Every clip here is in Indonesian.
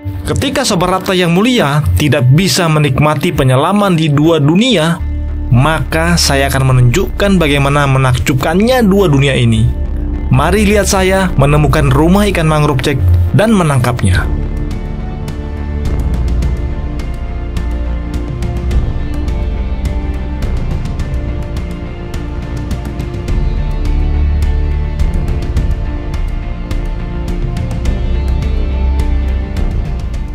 Ketika Sobat Rapta yang mulia tidak bisa menikmati penyelaman di dua dunia, maka saya akan menunjukkan bagaimana menakjubkannya dua dunia ini. Mari lihat saya menemukan rumah ikan mangrove jack dan menangkapnya.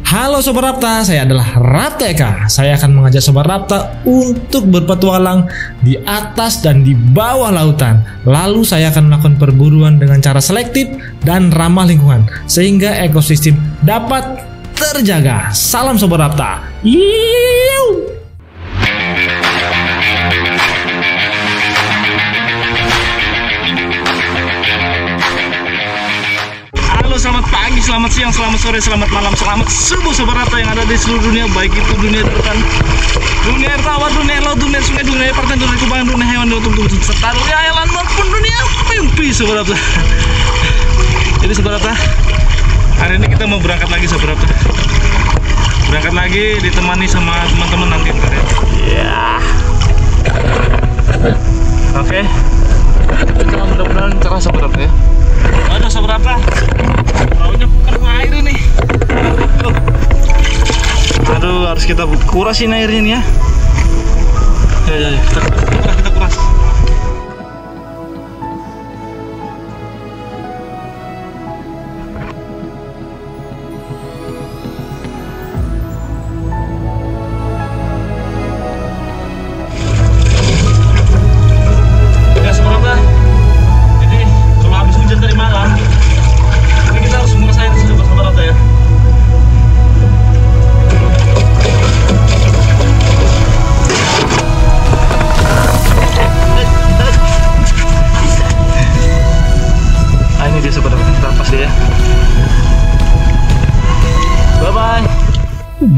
Halo Sobat Rapta, saya adalah Rapta Eka. Saya akan mengajak Sobat Rapta untuk berpetualang di atas dan di bawah lautan. Lalu saya akan melakukan perburuan dengan cara selektif dan ramah lingkungan, sehingga ekosistem dapat terjaga. Salam Sobat Rapta. Yiu! Selamat pagi, selamat siang, selamat sore, selamat malam, selamat subuh Sobat Rapta yang ada di seluruh dunia, baik itu dunia lautan, dunia air tawar, dunia laut, dunia sungai, dunia perairan, dunia kubangan, dunia hewan, dunia tumbuh-tumbuh, serta dunia airland maupun dunia mimpi Sobat Rapta. Jadi Sobat Rapta, hari ini kita mau berangkat lagi Sobat Rapta. Berangkat lagi ditemani sama teman-teman nanti ntar ya. Oke. Mudah-mudahan cerah Sobat Rapta ya. Aduh Sobat Rapta, launya penuh air ini. Aduh, harus kita kurasin airnya nih ya. Ya, kita kuras.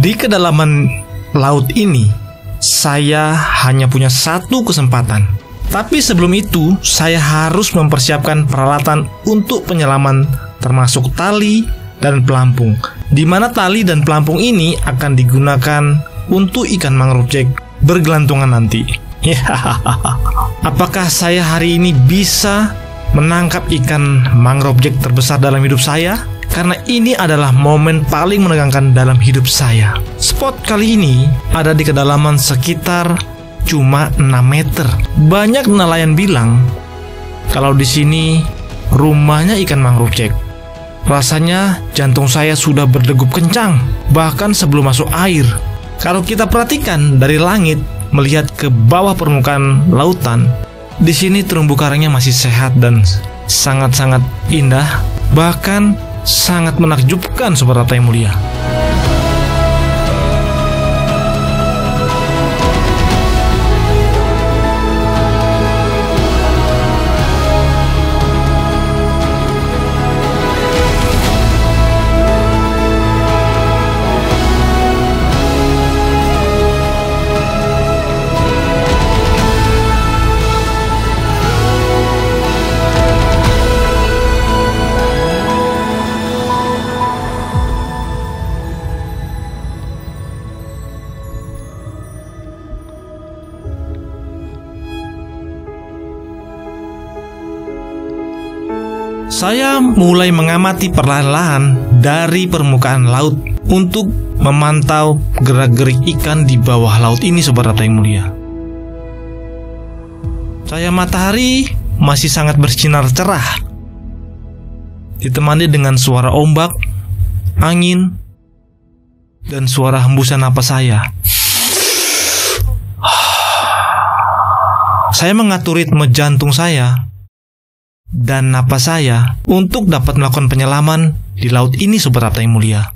Di kedalaman laut ini, saya hanya punya satu kesempatan. Tapi sebelum itu, saya harus mempersiapkan peralatan untuk penyelaman, termasuk tali dan pelampung. Di mana tali dan pelampung ini akan digunakan untuk ikan mangrove jack bergelantungan nanti. Apakah saya hari ini bisa menangkap ikan mangrove jack terbesar dalam hidup saya? Karena ini adalah momen paling menegangkan dalam hidup saya. Spot kali ini ada di kedalaman sekitar cuma 6 meter. Banyak nelayan bilang kalau di sini rumahnya ikan mangrove jack. Rasanya jantung saya sudah berdegup kencang, bahkan sebelum masuk air. Kalau kita perhatikan dari langit, melihat ke bawah permukaan lautan, di sini terumbu karangnya masih sehat dan sangat-sangat indah, bahkan sangat menakjubkan Sobat Rapta yang mulia. Saya mulai mengamati perlahan-lahan dari permukaan laut untuk memantau gerak-gerik ikan di bawah laut ini Sobat Rapta yang mulia. Cahaya matahari masih sangat bersinar cerah, ditemani dengan suara ombak, angin, dan suara hembusan napas saya. Saya mengatur ritme jantung saya dan napas saya untuk dapat melakukan penyelaman di laut ini Sobat Rapta yang mulia.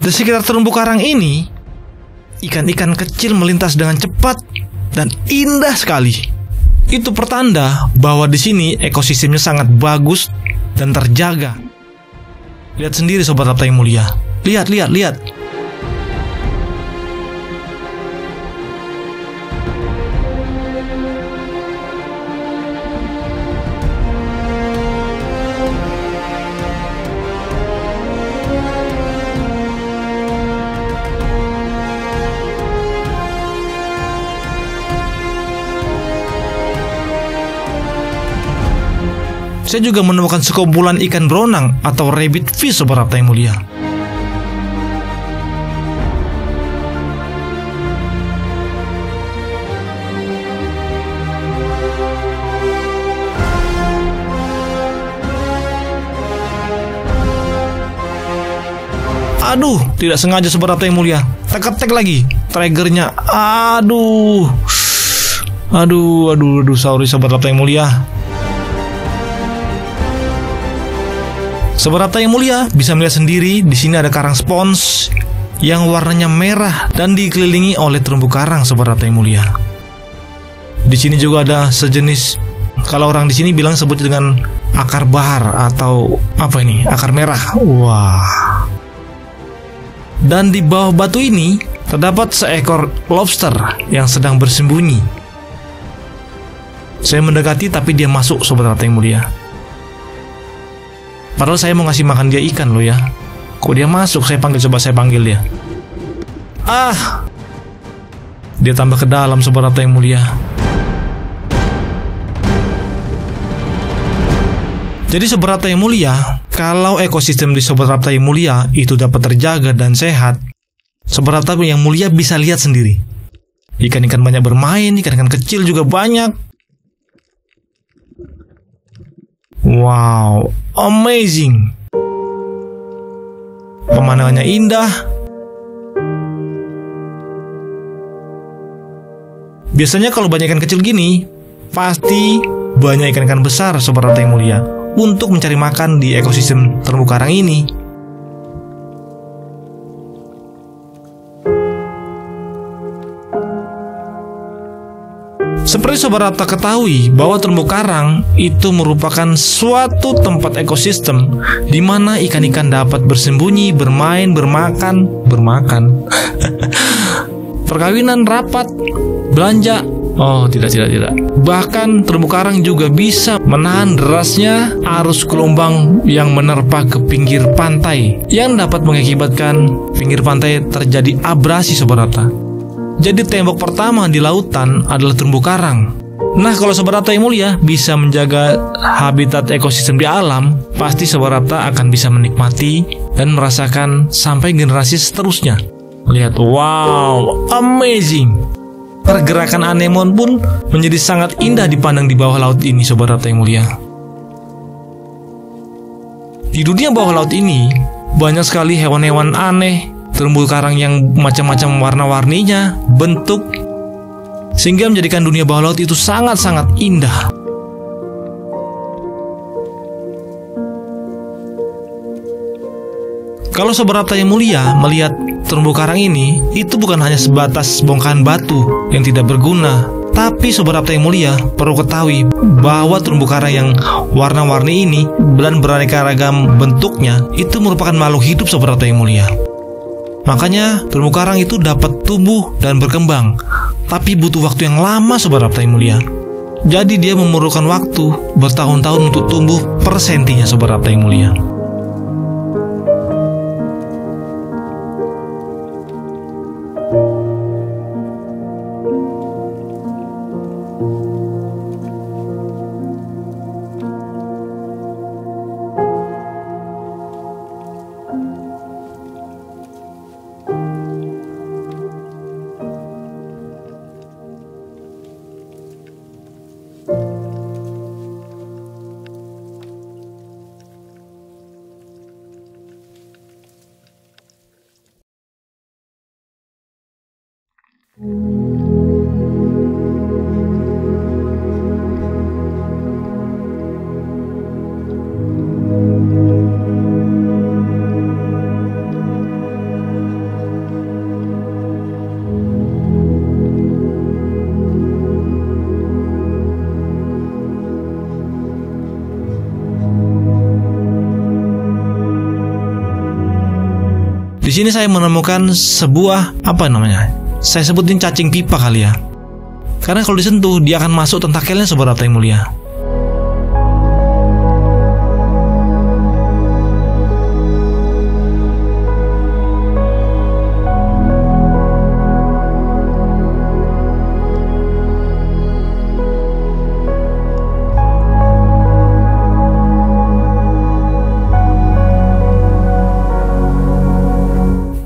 Di sekitar terumbu karang ini, ikan-ikan kecil melintas dengan cepat dan indah sekali. Itu pertanda bahwa di sini ekosistemnya sangat bagus dan terjaga. Lihat sendiri Sobat Rapta yang mulia. Lihat. saya juga menemukan sekumpulan ikan beronang atau rabbit fish Sobat Rapta yang mulia. Aduh, tidak sengaja Sobat Rapta yang mulia. Tek lagi triggernya. Aduh, sorry Sobat Rapta yang mulia. Sobat Rapta yang mulia bisa melihat sendiri di sini ada karang spons yang warnanya merah dan dikelilingi oleh terumbu karang Sobat Rapta yang mulia. Di sini juga ada sejenis, kalau orang di sini bilang sebut dengan akar bahar atau apa ini? Akar merah. Wah. Dan di bawah batu ini terdapat seekor lobster yang sedang bersembunyi. Saya mendekati tapi dia masuk Sobat Rapta yang mulia. Padahal saya mau ngasih makan dia ikan loh ya. Kok dia masuk? Saya panggil dia. Dia tambah ke dalam Sobat Rapta yang mulia. Jadi Sobat Rapta yang mulia, kalau ekosistem di Sobat Rapta yang mulia itu dapat terjaga dan sehat, Sobat Rapta yang mulia bisa lihat sendiri. Ikan-ikan banyak bermain, ikan-ikan kecil juga banyak. Wow, amazing. Pemandangannya indah. Biasanya kalau banyak ikan kecil gini, pasti banyak ikan-ikan besar Sobat Rapta yang mulia untuk mencari makan di ekosistem terumbu karang ini. Seperti Sobat Rapta ketahui bahwa terumbu karang itu merupakan suatu tempat ekosistem di mana ikan-ikan dapat bersembunyi, bermain, bermakan. Perkawinan rapat, belanja. Oh, tidak. Bahkan terumbu karang juga bisa menahan derasnya arus gelombang yang menerpa ke pinggir pantai, yang dapat mengakibatkan pinggir pantai terjadi abrasi Sobat Rapta. Jadi tembok pertama di lautan adalah terumbu karang. Nah, kalau Sobat Rapta yang mulia bisa menjaga habitat ekosistem di alam, pasti Sobat Rapta akan bisa menikmati dan merasakan sampai generasi seterusnya. Lihat, wow, amazing. Pergerakan anemon pun menjadi sangat indah dipandang di bawah laut ini Sobat Rapta yang mulia. Di dunia bawah laut ini banyak sekali hewan-hewan aneh, terumbu karang yang macam-macam warna-warninya, bentuk, sehingga menjadikan dunia bawah laut itu sangat-sangat indah. Kalau Sobat Rapta yang mulia melihat terumbu karang ini, itu bukan hanya sebatas bongkahan batu yang tidak berguna. Tapi Sobat Rapta yang mulia perlu ketahui bahwa terumbu karang yang warna-warni ini dan beraneka ragam bentuknya itu merupakan makhluk hidup Sobat Rapta yang mulia. Makanya terumbu karang itu dapat tumbuh dan berkembang, tapi butuh waktu yang lama Sobat Rapta yang mulia. Jadi dia memerlukan waktu bertahun-tahun untuk tumbuh per sentinya Sobat Rapta yang mulia. Di sini saya menemukan sebuah saya sebutin cacing pipa kali ya. Karena kalau disentuh dia akan masuk tentakelnya Sobat Rapta yang mulia.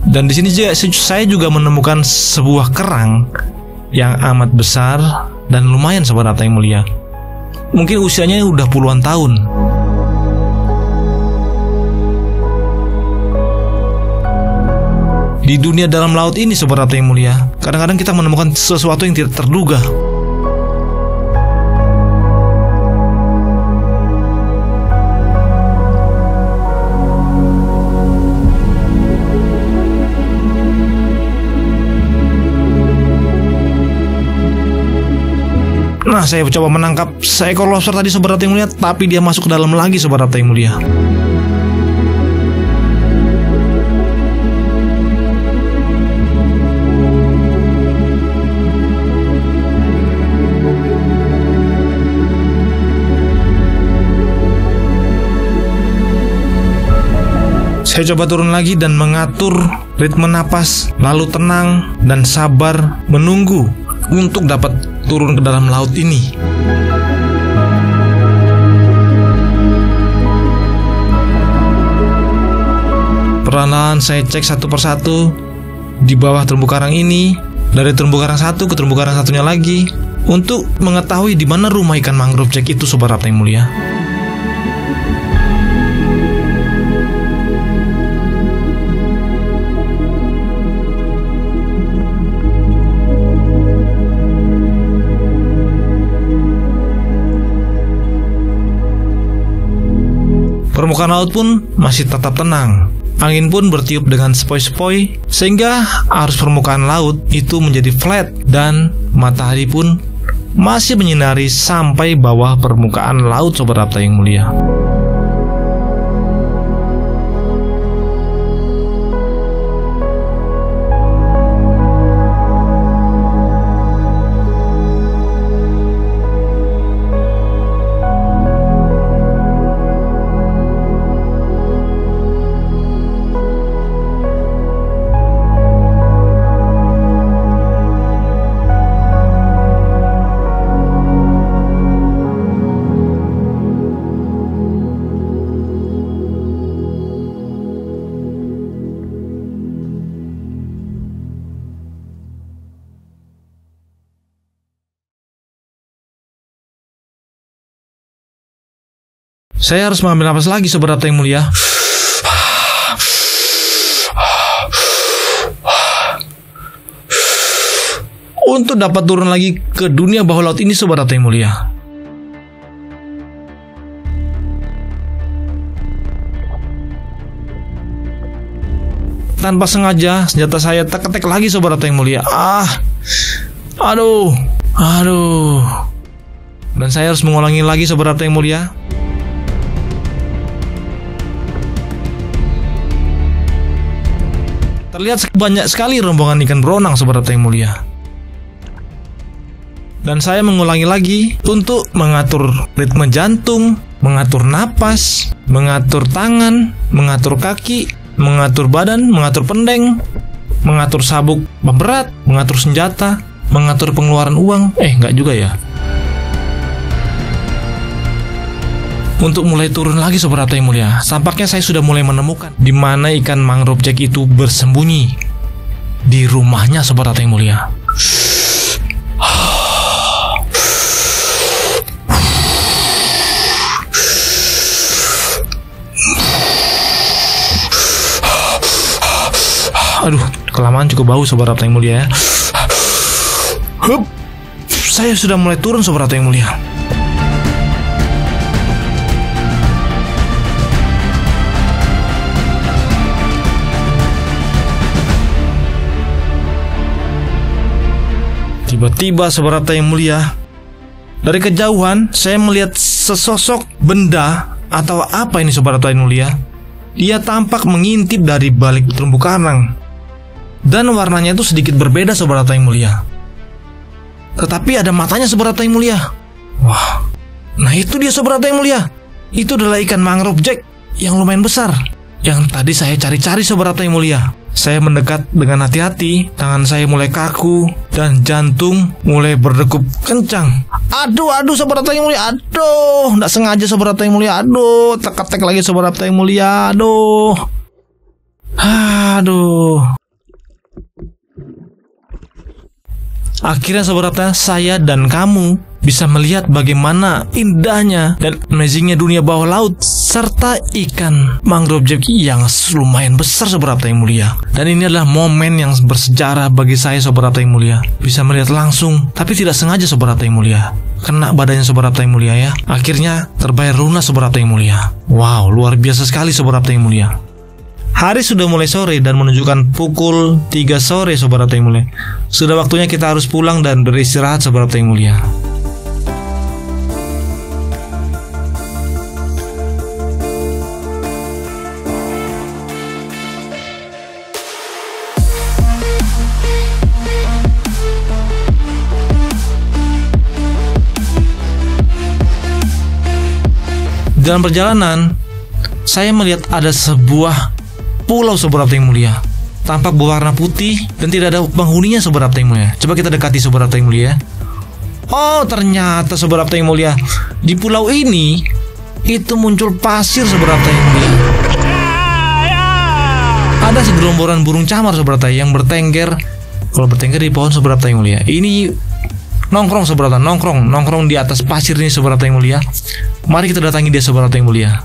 Dan di sini juga saya juga menemukan sebuah kerang yang amat besar dan lumayan Sobat Harta yang mulia. Mungkin usianya udah puluhan tahun. Di dunia dalam laut ini Sobat Harta yang mulia, kadang-kadang kita menemukan sesuatu yang tidak terduga. Nah, saya coba menangkap seekor lobster tadi Sobat Harta yang mulia, tapi dia masuk ke dalam lagi Sobat Harta yang mulia. Saya coba turun lagi dan mengatur ritme napas, lalu tenang dan sabar menunggu untuk dapat turun ke dalam laut ini. Perlahan saya cek satu persatu di bawah terumbu karang ini, dari terumbu karang satu ke terumbu karang satunya lagi, untuk mengetahui di mana rumah ikan mangrove jack itu Sobat Harta yang mulia. Permukaan laut pun masih tetap tenang. Angin pun bertiup dengan sepoi-sepoi, sehingga arus permukaan laut itu menjadi flat dan matahari pun masih menyinari sampai bawah permukaan laut Sobat Harta yang mulia. Saya harus mengambil napas lagi Sobat Harta yang mulia. Untuk dapat turun lagi ke dunia bawah laut ini Sobat Harta yang mulia. Tanpa sengaja senjata saya terketek lagi Sobat Harta yang mulia. Aduh. Dan saya harus mengulangi lagi Sobat Harta yang mulia. Terlihat banyak sekali rombongan ikan beronang Sobat Harta yang mulia. Dan saya mengulangi lagi untuk mengatur ritme jantung, mengatur napas, mengatur tangan, mengatur kaki, mengatur badan, mengatur pendeng, mengatur sabuk pemberat, mengatur senjata, mengatur pengeluaran uang. Enggak juga ya. Untuk mulai turun lagi Sobat Harta yang mulia, tampaknya saya sudah mulai menemukan di mana ikan mangrove jack itu bersembunyi. Di rumahnya Sobat Harta yang mulia. Aduh, kelamaan cukup bau Sobat Harta yang mulia ya. Saya sudah mulai turun Sobat Harta yang mulia. Tiba-tiba Sobat Harta yang mulia, dari kejauhan saya melihat sesosok benda atau apa ini Sobat Harta yang mulia. Dia tampak mengintip dari balik terumbu karang, dan warnanya itu sedikit berbeda Sobat Harta yang mulia. Tetapi ada matanya Sobat Harta yang mulia. Wah, nah itu dia Sobat Harta yang mulia. Itu adalah ikan mangrove jack yang lumayan besar, yang tadi saya cari-cari Sobat Harta yang mulia. Saya mendekat dengan hati-hati, tangan saya mulai kaku, dan jantung mulai berdegup kencang. Aduh Sobat Harta yang mulia, aduh, nggak sengaja Sobat Harta yang mulia, aduh, tek lagi Sobat Harta yang mulia, aduh. Akhirnya Sobat Rapta, saya dan kamu bisa melihat bagaimana indahnya dan amazingnya dunia bawah laut serta ikan mangrove jack yang lumayan besar Sobat Rapta yang mulia. Dan ini adalah momen yang bersejarah bagi saya Sobat Rapta yang mulia. Bisa melihat langsung, tapi tidak sengaja Sobat Rapta yang mulia. Kena badannya Sobat Rapta yang mulia ya. Akhirnya terbayar lunas Sobat Rapta yang mulia. Wow, luar biasa sekali Sobat Rapta yang mulia. Hari sudah mulai sore dan menunjukkan pukul 3 sore Sobat Rapta yang mulia. Sudah waktunya kita harus pulang dan beristirahat Sobat Rapta yang mulia. Dalam perjalanan, saya melihat ada sebuah pulau Sobat Rapta yang mulia, tampak berwarna putih dan tidak ada penghuninya Sobat Rapta yang mulia. Coba kita dekati Sobat Rapta yang mulia. Oh, ternyata Sobat Rapta yang mulia, di pulau ini itu muncul pasir Sobat Rapta yang mulia. Ada segerombolan burung camar Sobat Rapta yang bertengger. Kalau bertengger di pohon Sobat Rapta yang mulia. Ini nongkrong Sobat Rapta, nongkrong di atas pasir ini Sobat Rapta yang mulia. Mari kita datangi dia Sobat Rapta yang mulia.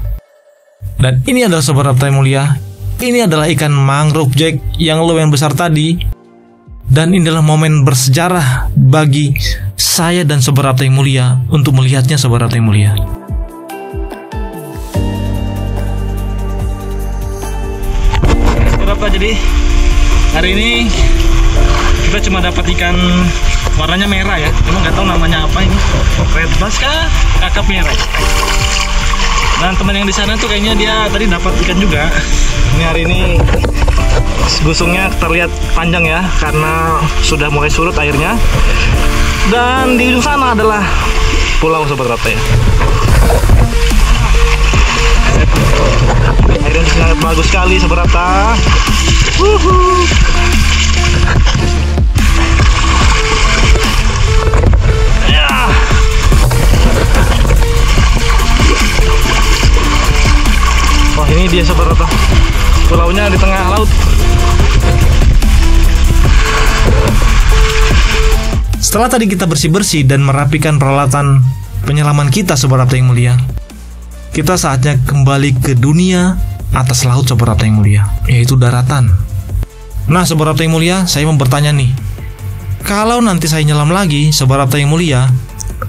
Dan ini adalah Sobat Rapta yang mulia, ini adalah ikan mangrove jack yang lumayan besar tadi. Dan ini adalah momen bersejarah bagi saya dan Sobat Rapta yang mulia untuk melihatnya Sobat Rapta yang mulia. Sobat Rapta, jadi hari ini kita cuma dapat ikan warnanya merah ya. Emang nggak tahu namanya apa ini. Red bass kah? Kakap merah. Dan teman yang di sana tuh kayaknya dia tadi dapat ikan juga. Ini hari ini gusungnya terlihat panjang ya, karena sudah mulai surut airnya. Dan di ujung sana adalah pulau Sobat Rapta ya. Airnya sangat bagus sekali Sobat Rapta. Wah, ini dia Sobat Rapta, pulaunya di tengah laut. Setelah tadi kita bersih-bersih dan merapikan peralatan penyelaman kita Sobat Rapta yang mulia, kita saatnya kembali ke dunia atas laut Sobat Rapta yang mulia, yaitu daratan. Nah Sobat Rapta yang mulia, saya mau bertanya nih, kalau nanti saya nyelam lagi Sobat Rapta yang mulia,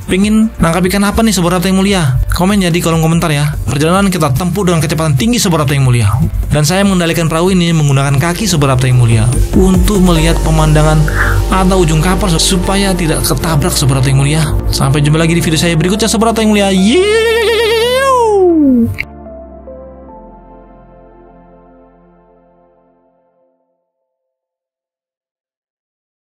pengen nangkap ikan apa nih Sobat Rapta yang mulia? Komen ya di kolom komentar ya. Perjalanan kita tempuh dengan kecepatan tinggi Sobat Rapta yang mulia. Dan saya mengendalikan perahu ini menggunakan kaki Sobat Rapta yang mulia untuk melihat pemandangan atau ujung kapal supaya tidak ketabrak Sobat Rapta yang mulia. Sampai jumpa lagi di video saya berikutnya Sobat Rapta yang mulia. Yeay!